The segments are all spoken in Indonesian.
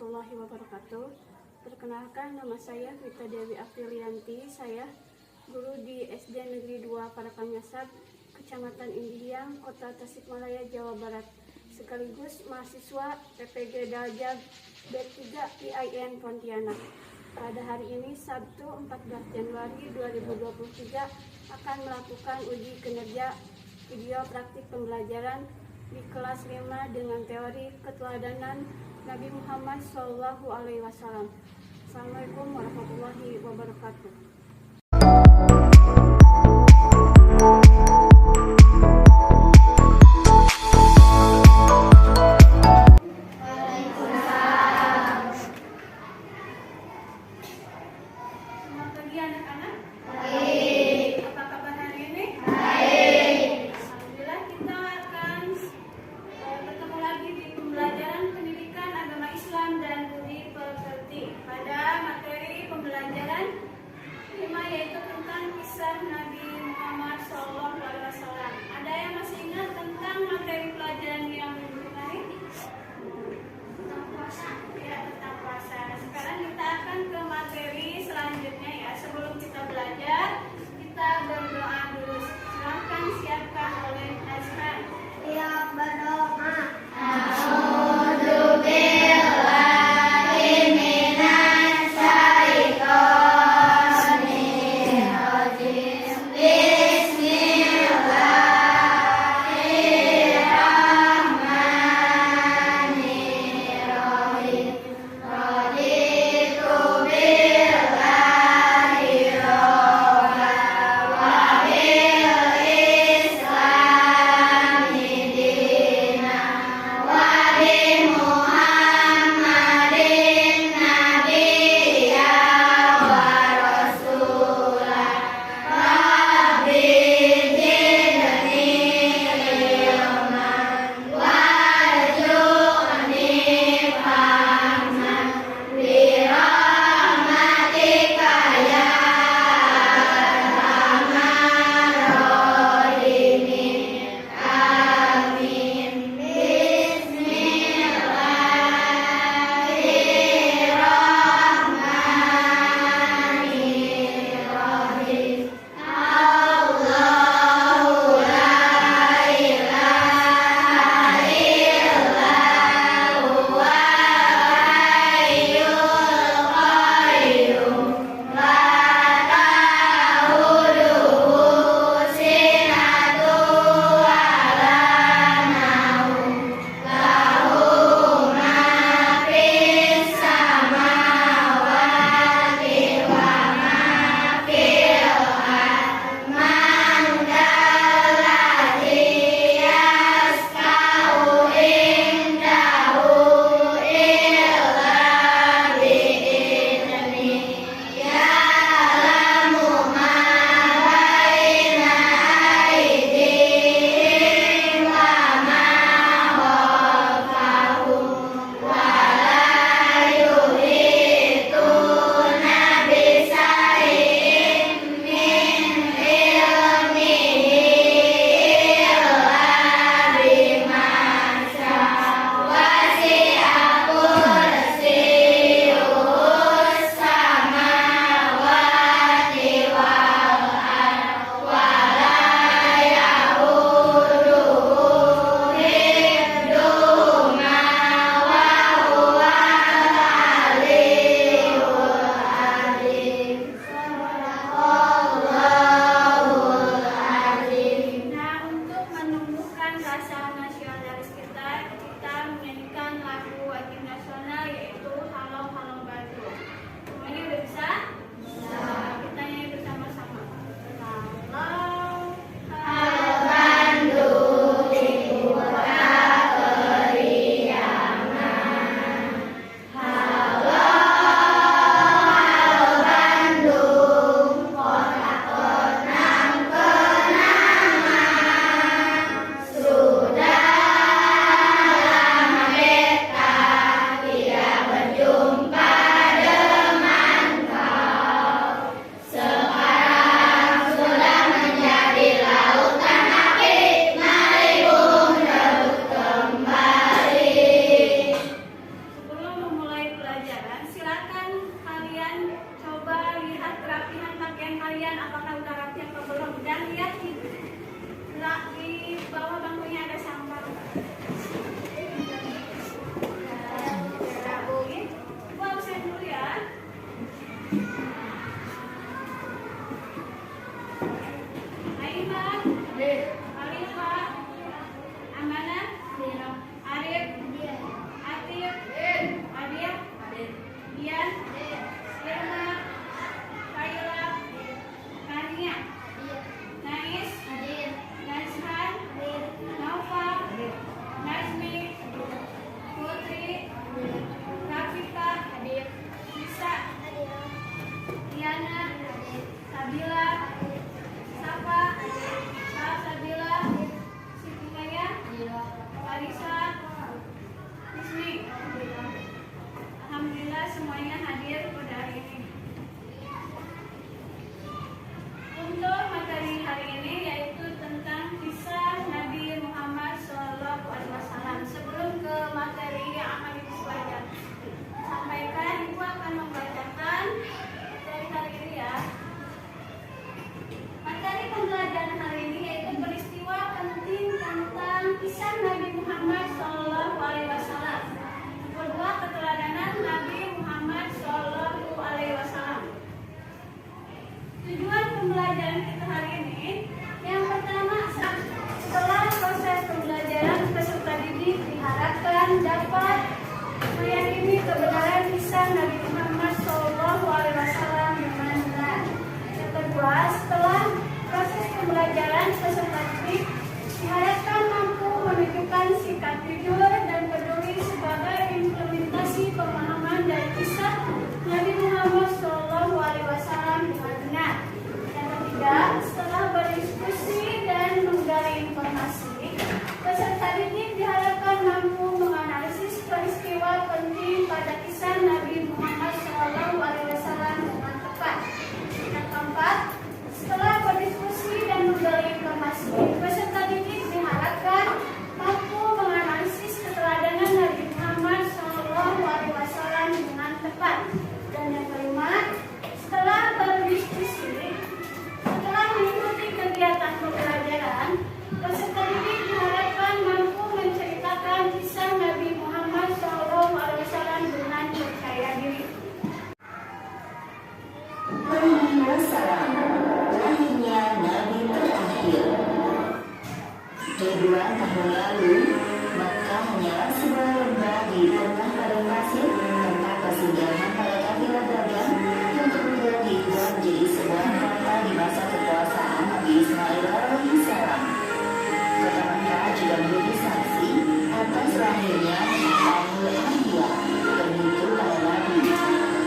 warahmatullahi wabarakatuh. Perkenalkan, nama saya Vita Dewi Afrilianti. Saya guru di SD Negeri 2 Parapanyasab, Kecamatan Indihiyang, Kota Tasikmalaya, Jawa Barat. Sekaligus mahasiswa PPG Daljab B3 IAIN Pontianak. Pada hari ini, Sabtu 14 Januari 2023, akan melakukan uji kinerja video praktik pembelajaran di kelas 5 dengan teori keteladanan Nabi Muhammad SAW. Assalamualaikum warahmatullahi wabarakatuh. Selamat pagi anak-anak. Baik. Apa kabar hari ini? Baik. Alhamdulillah, kita akan bertemu lagi di pembelajaran pendidikan agama Islam dan budi pekerti pada materi pembelajaran Alifah, Hadir. Alifah, Amanah, Arif, Atif, Adil, Dian, Irma, Kayla, Kania, Nais, Nazhan, Naufal, Nazmi, Putri, Rafika, Nisa, Diana, Sabila, Safa, Salsabila, Siti Kaya, Larissa, Ismi. Alhamdulillah semuanya hadir pada hari ini. Untuk materi hari ini yaitu tentang kisah Nabi Muhammad SAW. Sebelum ke materi yang akan dibacakan, sampaikan Ibu akan membacakan materi hari ini ya. Materi pembelajaran hari ini yaitu peristiwa penting tentang kisah Nabi Muhammad SAW. Kedua, keteladanan Nabi Muhammad SAW. Tujuan pembelajaran kita hari ini, yang pertama, setelah proses pembelajaran, peserta didik diharapkan dapat meyakini kebenaran kisah Nabi Muhammad SAW dengan benar. Yang kedua, setelah proses pembelajaran, peserta didik diharapkan mampu menunjukkan sikap jujur dan peduli sebagai implementasi pemahaman dari kisah Nabi Muhammad SAW dengan benar. Yang ketiga, setelah berdiskusi dan menggali informasi, peserta didik diharapkan mampu menganalisis peristiwa penting pada kisah Nabi Muhammad SAW dengan tepat. Yang keempat, setelah berdiskusi dan menggali informasi, peserta didik diharapkan mampu menganalisis keteladanan Nabi Muhammad SAW dengan tepat. Dan yang kelima, setelah berdiskusi, setelah mengikuti kegiatan pembelajaran, peserta didik diharapkan mampu menceritakan kisah Nabi Muhammad SAW dengan percaya diri. Wassalam, lahirnya Nabi terakhir. Ribuan tahun lalu, Makkah hanyalah sebuah lembah di tengah padang pasir tempat persinggahan para kafilah dagang yang kemudian diubah menjadi sebuah kota di masa kekuasaan Nabi Ismail alaihissalam. Kota Makkah juga menjadi saksi atas lahirnya Khatamul Anbiya, penentu para nabi.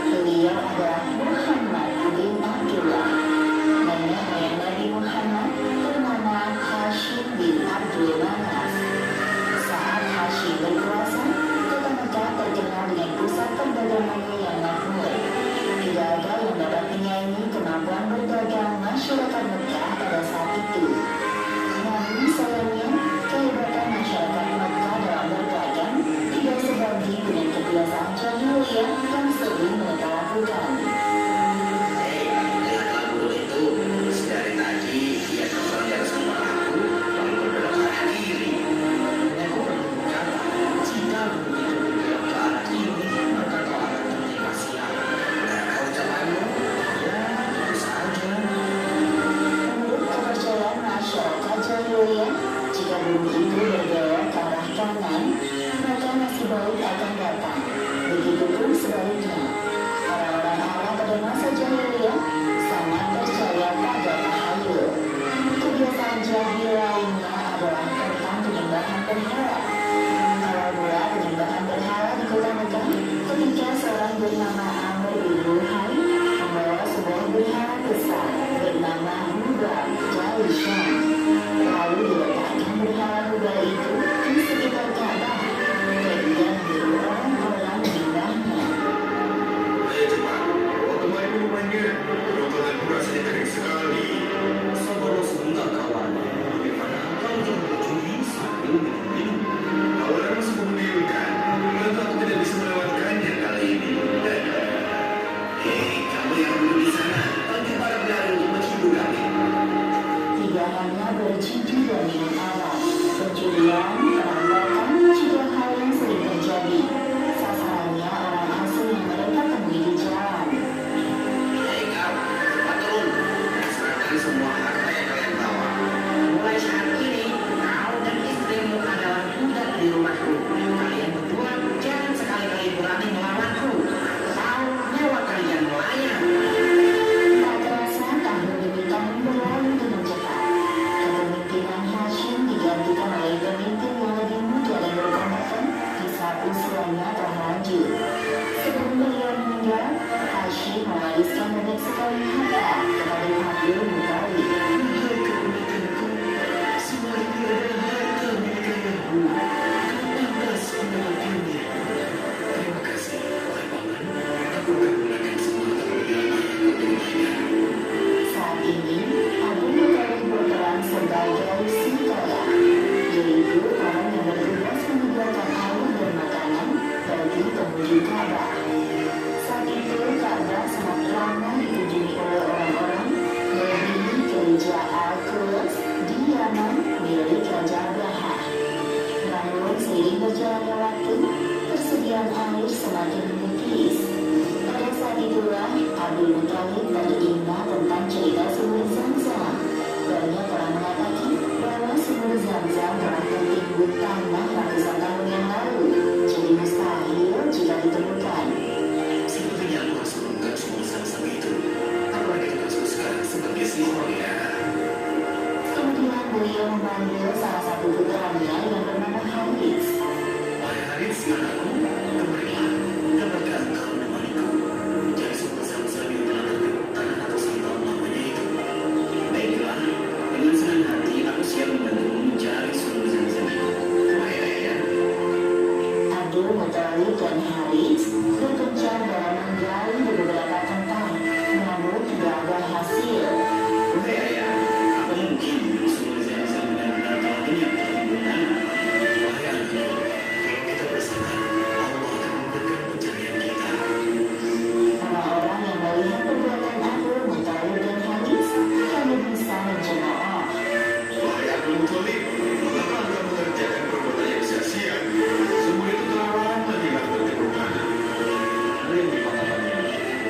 Beliau adalah Muhammad bin Abdullah. Nenek moyang Nabi Muhammad bernama Hashim bin Abdul Manaf. Saat Hashim berkuasa, kota Mekah terkenal dengan pusat perdagangannya yang makmur. Tidak ada yang dapat menyaingi kemampuan berdagang masyarakat Mekah pada saat itu. Namun sayangnya, kehebatan masyarakat Mekah dalam berdagang tidak sebanding dengan kebiasaan jahiliyah yang sering mereka lakukan. Lihat lagu itu, dari tadi dia telepon dari sama aku, lalu berbelok kiri. Aku berkata, jika begitu berbelok ke arah kiri, maka kau akan tertimpa siang. Nah, kau jalanmu, ya itu saja. Menurut kepercayaan masyarakat jahiliyah, jika bumi itu berbelok ke arah kanan, maka nasib baik akan datang. Begitupun sebaliknya. Orang-orang Arab pada masa jahiliyah sangat percaya pada tahayul. Kebiasaan jahil lainnya adalah tentang penyembahan berhala. Awal mula penyembahan berhala di kota Mekah ketika seorang bernama Amr bin Luhai membawa sebuah berhala besar bernama Hubal dari Syam. Lalu diletakkan berhala Hubal itu di sekitar Ka'bah. Kemudian menyuruh orang-orang menyembahnya. Ayo cepat, waktu main minumannya. Rotongan ku rasanya kering sekali. Sabarlah sebentar kawan. Bagaimana kau jangan berjudi sambil minum-minum? Awalnya masih membingungkan. Mengapa aku tidak bisa melewatkannya kali ini? Hei, kamu yang duduk di sana, panggil para penari untuk menghibur kami. Tidak hanya berjudi dan minum arak, pencurian, perampokan juga hal yang sering terjadi. Sasarannya orang asing yang mereka temui di jalan. Hei kau, cepat turun. Dan serahkan semua harta yang kalian bawa. seiring berjalannya waktu, persediaan air semakin menipis. Pada saat itulah Abdul Muthalib teringat tentang cerita sumur Zam-Zam. Banyak orang mengatakan bahwa sumur Zam-Zam telah tertimbun tanah ratusan tahun yang lalu, jadi mustahil jika ditemukan. Sepertinya aku harus menemukan sumur Zam-Zam itu. Apalagi tugasku sekarang sebagai siswa ya. Kemudian beliau memanggil salah satu putranya yang bernama Haris. Wahai Haris, anakku, kemarilah. Dapatkah engkau menemaniku mencari sumur Zam-Zam yang telah tertimbun tanah ratusan tahun lamanya itu? Baiklah, dengan senang hati aku siap membantumu mencari sumur Zam-Zam itu. Wahai ayah. Abdul Muthalib dan Haris berkencan dalam menggali di beberapa tempat, namun tidak ada hasil. Wahai ayah, apa mungkin sumur Zam-Zam benar-benar telah lenyap tertimbun tanah? Wahai anakku, kalau kita bersabar, Allah akan memberkati pencarian kita. Orang-orang yang melihat perbuatan Abdul Muthalib dan Haris hanya bisa mencemooh. Wahai Abdul Muthalib, mengapa Anda mengerjakan perbuatan yang sia-sia? Sumur itu telah lama hilang tertimbun tanah. Ada yang dikatakannya,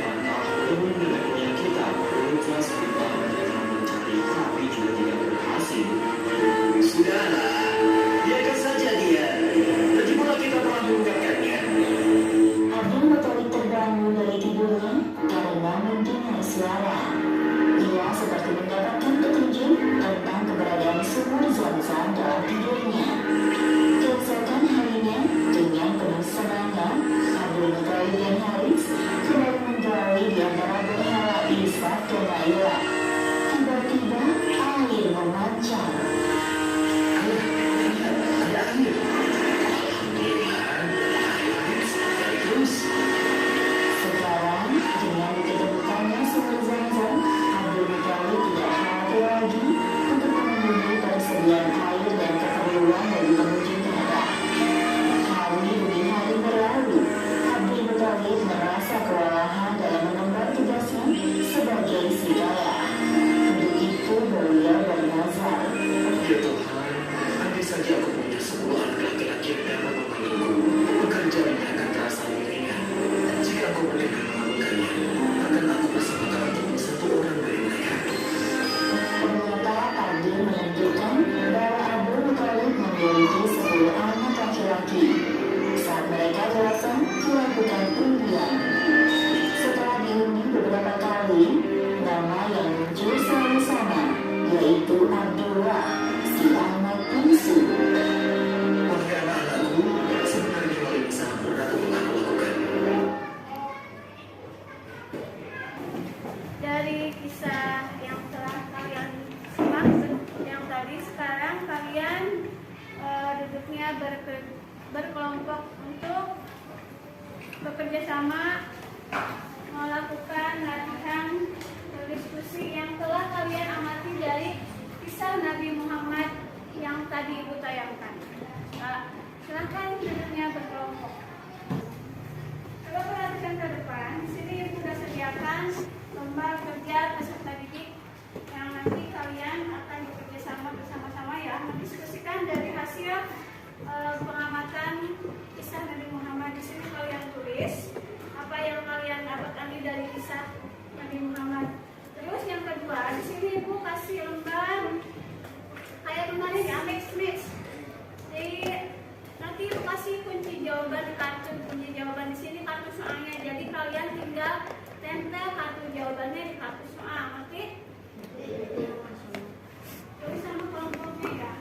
maka teman nenek moyang kita berusaha sebentar telah mencari tapi juga tidak berhasil. Sudahlah, biarkan saja dia. Lagi pula kita telah mengungkapkannya. Abdul Muthalib terbangun dari tidurnya karena mendengar suara. Ia seperti mendapatkan petunjuk tentang keberadaan sumur Zam-Zam dalam tidurnya. Keesokan harinya, dengan penuh semangat, Abdul Muthalib dan Haris kembali menggali di antara berhala Ishak dan Naila. Tiba-tiba air memancar. Ayah, lihat, ada air. Alhamdulillah, ayo Haris, cari terus. Sekarang, dengan diketemukannya sumur Zam-Zam, Abdul Muthalib tidak khawatir lagi untuk memenuhi persediaan air dan keperluan dari pengunjung Ka'bah. Hari demi hari berlalu, Abdul Muthalib merasa kelelahan dalam mengemban tugasnya sebagai sijaya. Untuk itu beliau bernazar. Ya Tuhan, andai saja aku punya 10 anak laki-laki yang dapat memanggilku, pekerjaannya akan terasa lebih ringan. Jika aku berkenan melakukannya, akan aku bersama untuk satu orang dari mereka. Ternyata takdir menentukan bahwa Abdul Muthalib memiliki 10 anak laki-laki. Saat mereka dewasa, dilakukan undian. Setelah diundi beberapa kali, nama yang muncul selalu sama, yaitu Abdullah, si anak bungsu. Wahai anak-anakku, sebenarnya hal ini sangat berat untuk aku lakukan. Dari kisah yang telah kalian simak yang tadi, sekarang kalian duduknya berkelompok untuk bekerja sama melakukan latihan diskusi yang telah kalian amati dari kisah Nabi Muhammad yang tadi Ibu tayangkan. Silakan duduknya berkelompok. Coba perhatikan ke depan. Di sini Ibu sudah sediakan lembar kerja peserta didik yang nanti kalian akan bekerja sama bersama-sama ya, mendiskusikan dari hasil pengamatan kisah Nabi Muhammad. Di sini kalian tulis apa yang kalian dapat ambil dari kisah Nabi Muhammad. Terus yang kedua, di sini Ibu kasih lembar kayak kemarin ya, mix. Jadi nanti Ibu kasih kunci jawaban di kartu, kunci jawaban di sini kartu soalnya. Jadi kalian tinggal tempel kartu jawabannya di kartu soal, oke? Tulis sama kelompoknya ya.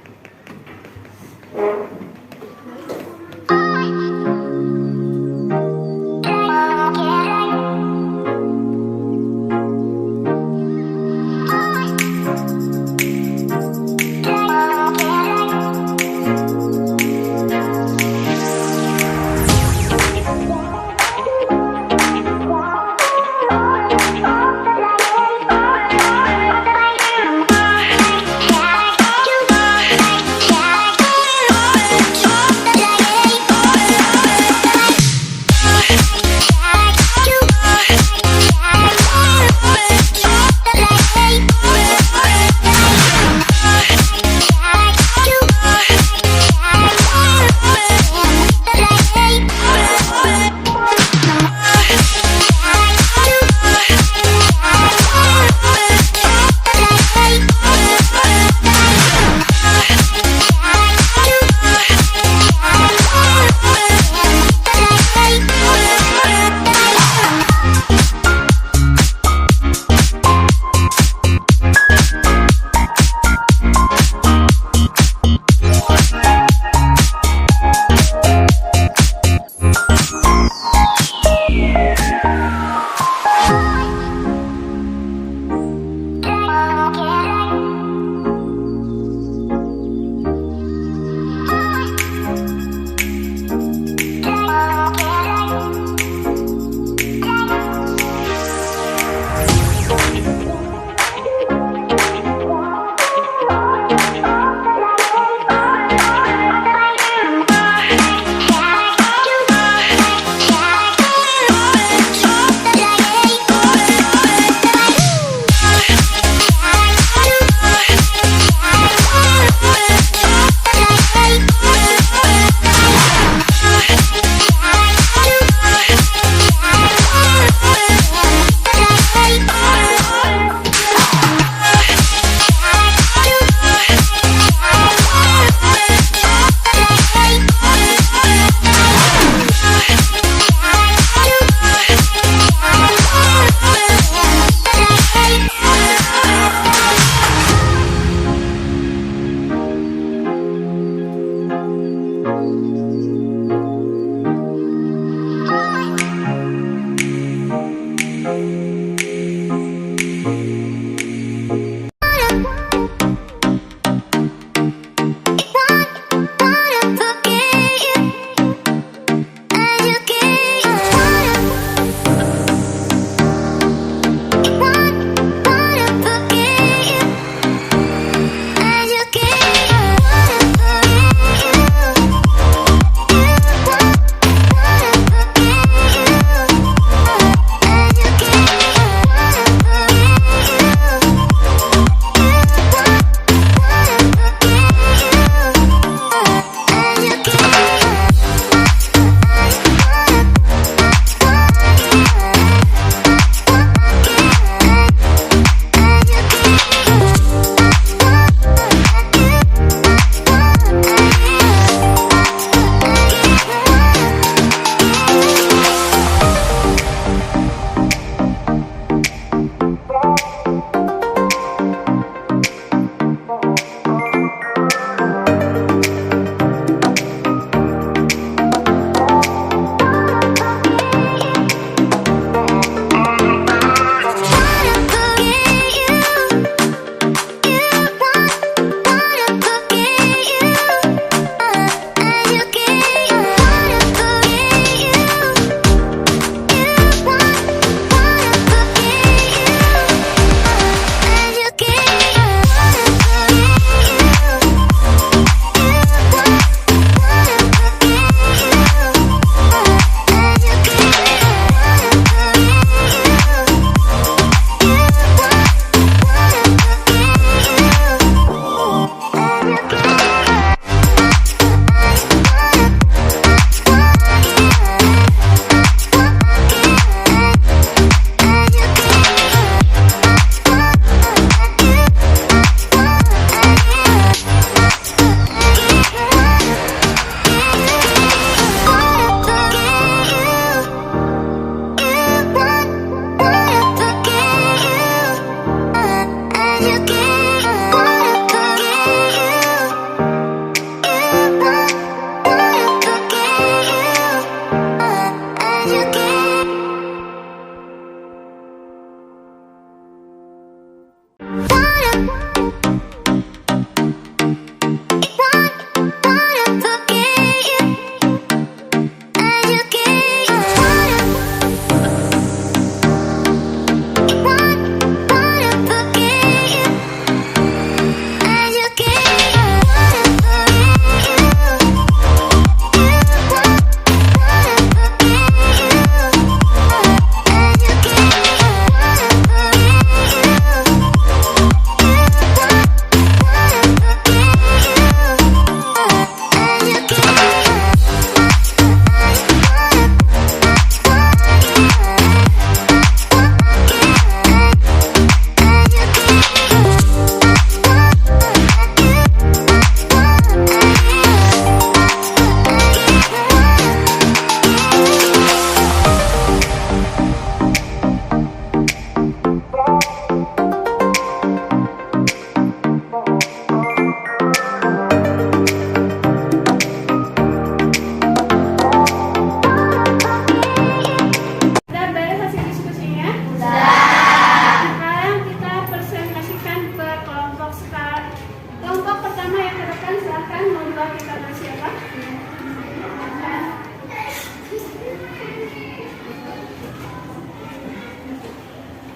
silakan mau diwakilkan oleh siapa?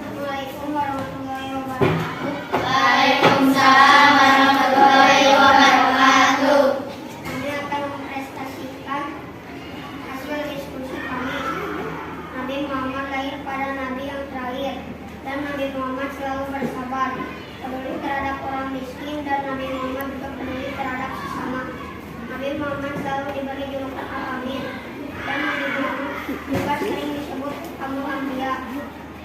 Assalamualaikum warahmatullahi wabarakatuh. Waalaikumsalam warahmatullahi wabarakatuh. Kami akan mempresentasikan hasil diskusi kami. Nabi Muhammad lahir pada Nabi yang terakhir, dan Nabi Muhammad selalu bersabar, peduli terhadap orang miskin, dan Nabi Muhammad juga peduli terhadap sesama. Nabi Muhammad selalu diberi julukan Al-Amin, dan Nabi Muhammad juga sering disebut Abul Anbiya.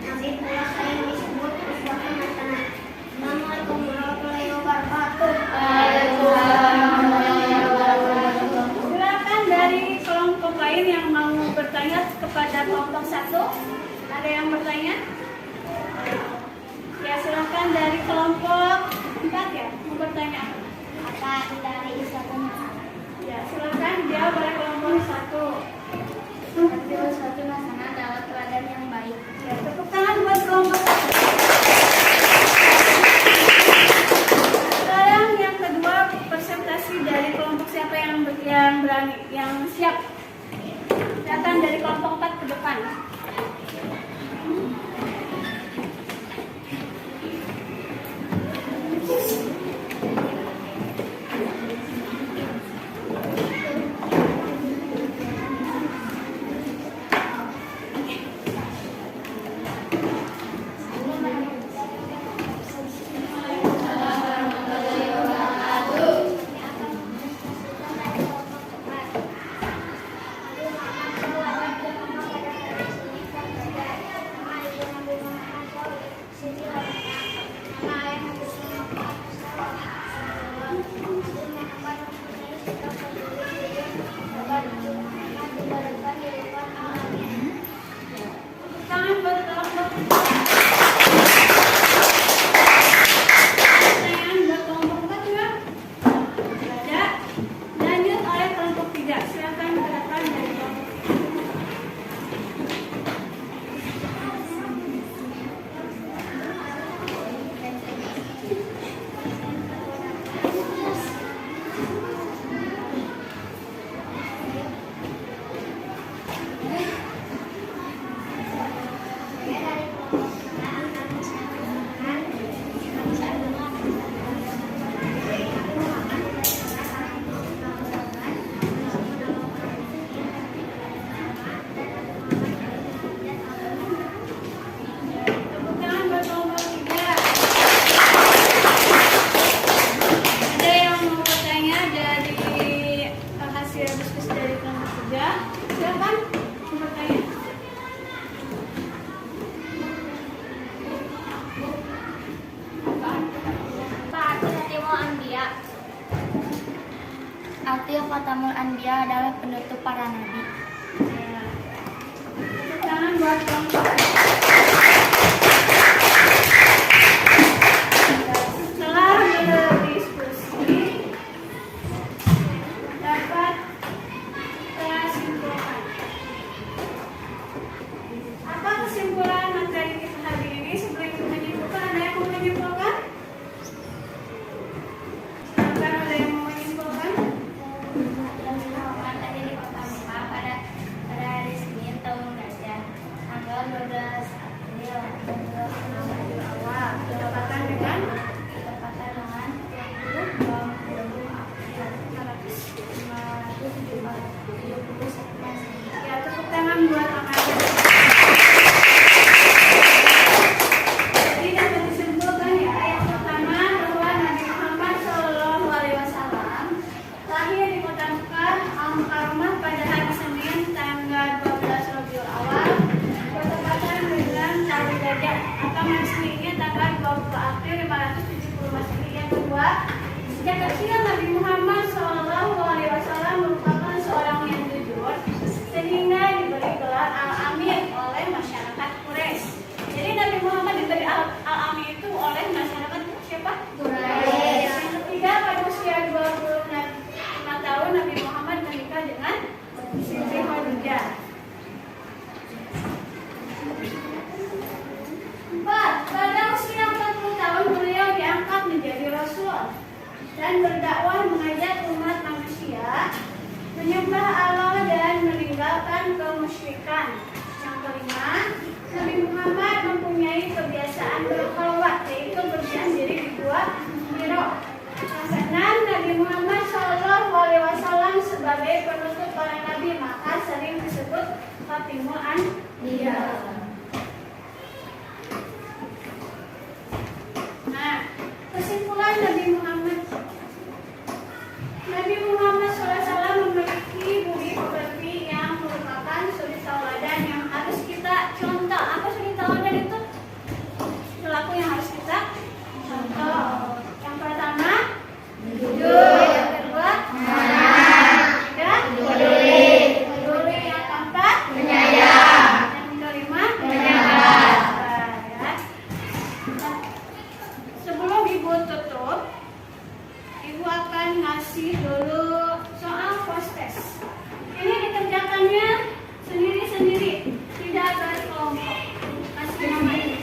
Nabi pula sering disebut Uswatun Hasanah. Assalamualaikum warahmatullahi wabarakatuh. Waalaikumsalam warahmatullahi wabarakatuh. Silakan dari kelompok lain yang mau bertanya kepada kelompok 1. Ada yang bertanya? Ya, silakan dari kelompok 4 ya, mau bertanya. Apa dari Uswatun Hasanah? Ya, silakan jawab oleh kelompok 1. Nabi Uswatun Hasanah adalah teladan yang baik. Ya, tepuk tangan buat kelompok 1. Sekarang yang kedua, presentasi dari kelompok siapa yang berani, yang siap. Datang dari kelompok 4 ke depan. Tangan buat kelompok. Pertanyaan buat kelompok 4 juga? Ada. Lanjut oleh kelompok 3. Silakan ke depan dari kelompok 3. Tepuk tangan buat kelompok 3. Ada yang mau bertanya dari hasil diskusi dari kelompok 3? Silakan mau bertanya. Apa arti Khatamul Anbiya? Arti Khatamul Anbiya adalah penutup para nabi. Ya. Tepuk tangan buat kelompok 3. Setelah berdiskusi dapat kita simpulkan. Apa kesimpulan materi kita hari ini? Sebelum menyimpulkan, ada yang mau menyimpulkan? Silakan, ada yang mau menyimpulkan? Nabi Muhammad lahir di kota Mekah pada hari Senin tahun Gajah, tanggal 12 April 26 Rabiul Awal, Bertepatan dengan bertepatan dengan 20 April 570 Masehi. ya, tepuk tangan buat Amanda. Jadi dapat disimpulkan ya, yang pertama bahwa Nabi Muhammad SAW lahir di kota Mekah Al-Mukarramah pada hari Senin tanggal 12 Rabiul Awal bertepatan dengan tahun Gajah atau Masehinya tanggal 20 April 570 Masehi. Yang kedua, sejak kecil Nabi Muhammad SAW merupakan seorang yang jujur sehingga diberi gelar Al-Amin oleh masyarakat Quraisy. Jadi Nabi Muhammad diberi Al-Amin itu oleh masyarakat siapa? Quraisy. Yang ketiga, pada usia 25 tahun Nabi Muhammad menikah dengan Siti Khadijah. 4. Pada usia 40 tahun beliau diangkat menjadi Rasul dan berdakwah mengajak umat menyembah Allah dan meninggalkan kemusyrikan. Yang kelima, Nabi Muhammad mempunyai kebiasaan berkhalwat, yaitu berdiam diri di gua Hiro. Yang keenam, Nabi Muhammad SAW sebagai penutup para nabi, maka sering disebut Khatimul Anbiya. Nah, kesimpulan Nabi Muhammad SAW memiliki budi pekerti yang merupakan suri tauladan yang harus kita contoh. Apa suri tauladan itu? Perilaku yang harus kita contoh. Yang pertama, jujur. Yang kedua, ketiga, peduli. Yang keempat, penyayang. Yang kelima, menyabar. Ya. Sebelum Ibu tutup, Ibu akan ngasih dulu soal post-test. Ini dikerjakannya sendiri-sendiri, tidak berkelompok. Kasih nama ini.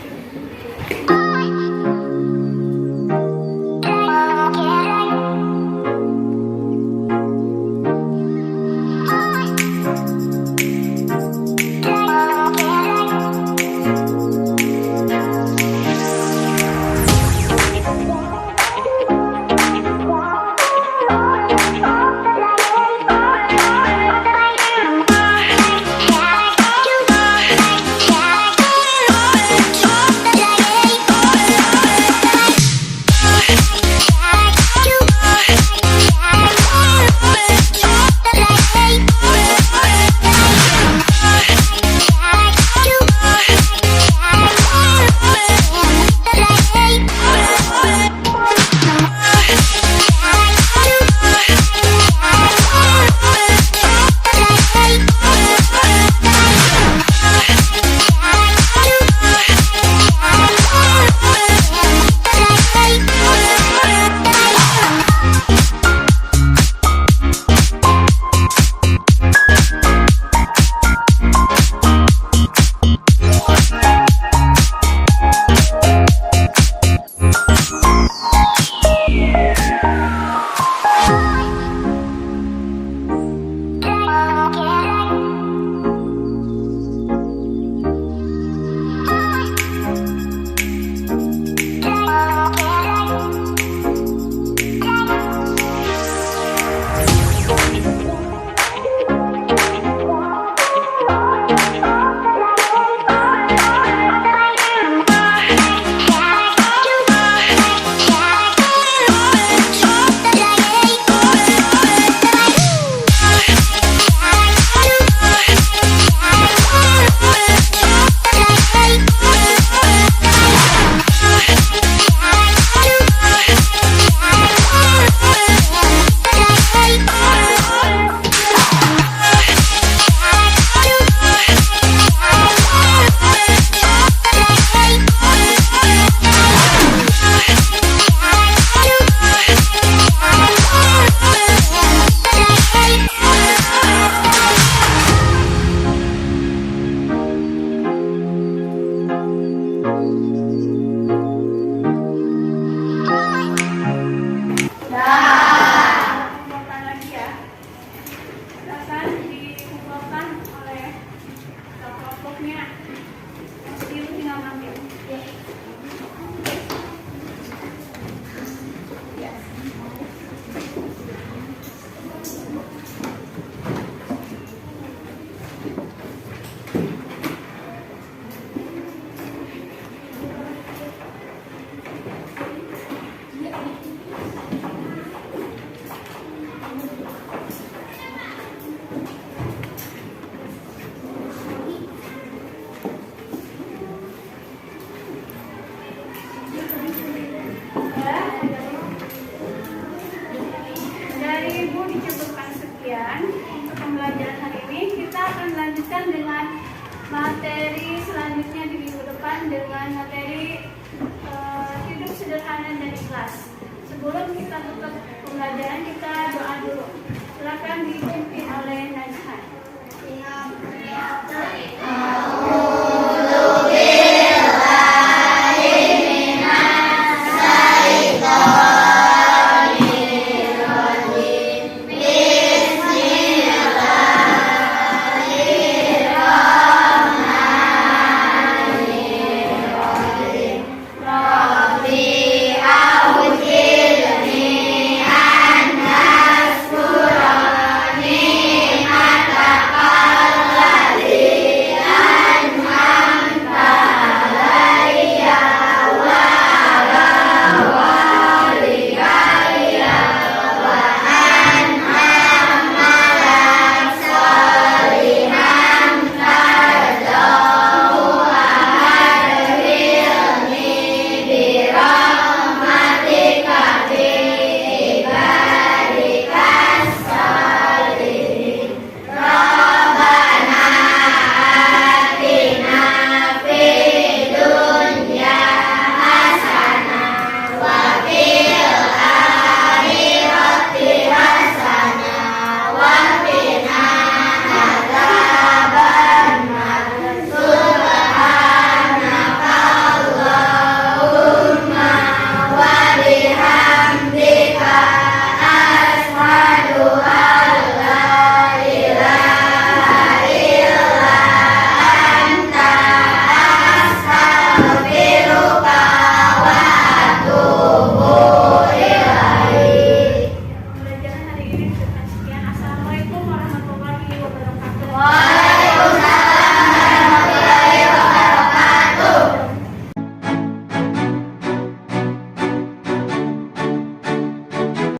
materi selanjutnya di minggu depan dengan materi hidup sederhana dan ikhlas. Sebelum kita tutup pembelajaran, kita doa dulu. Silakan dipimpin oleh Najhan.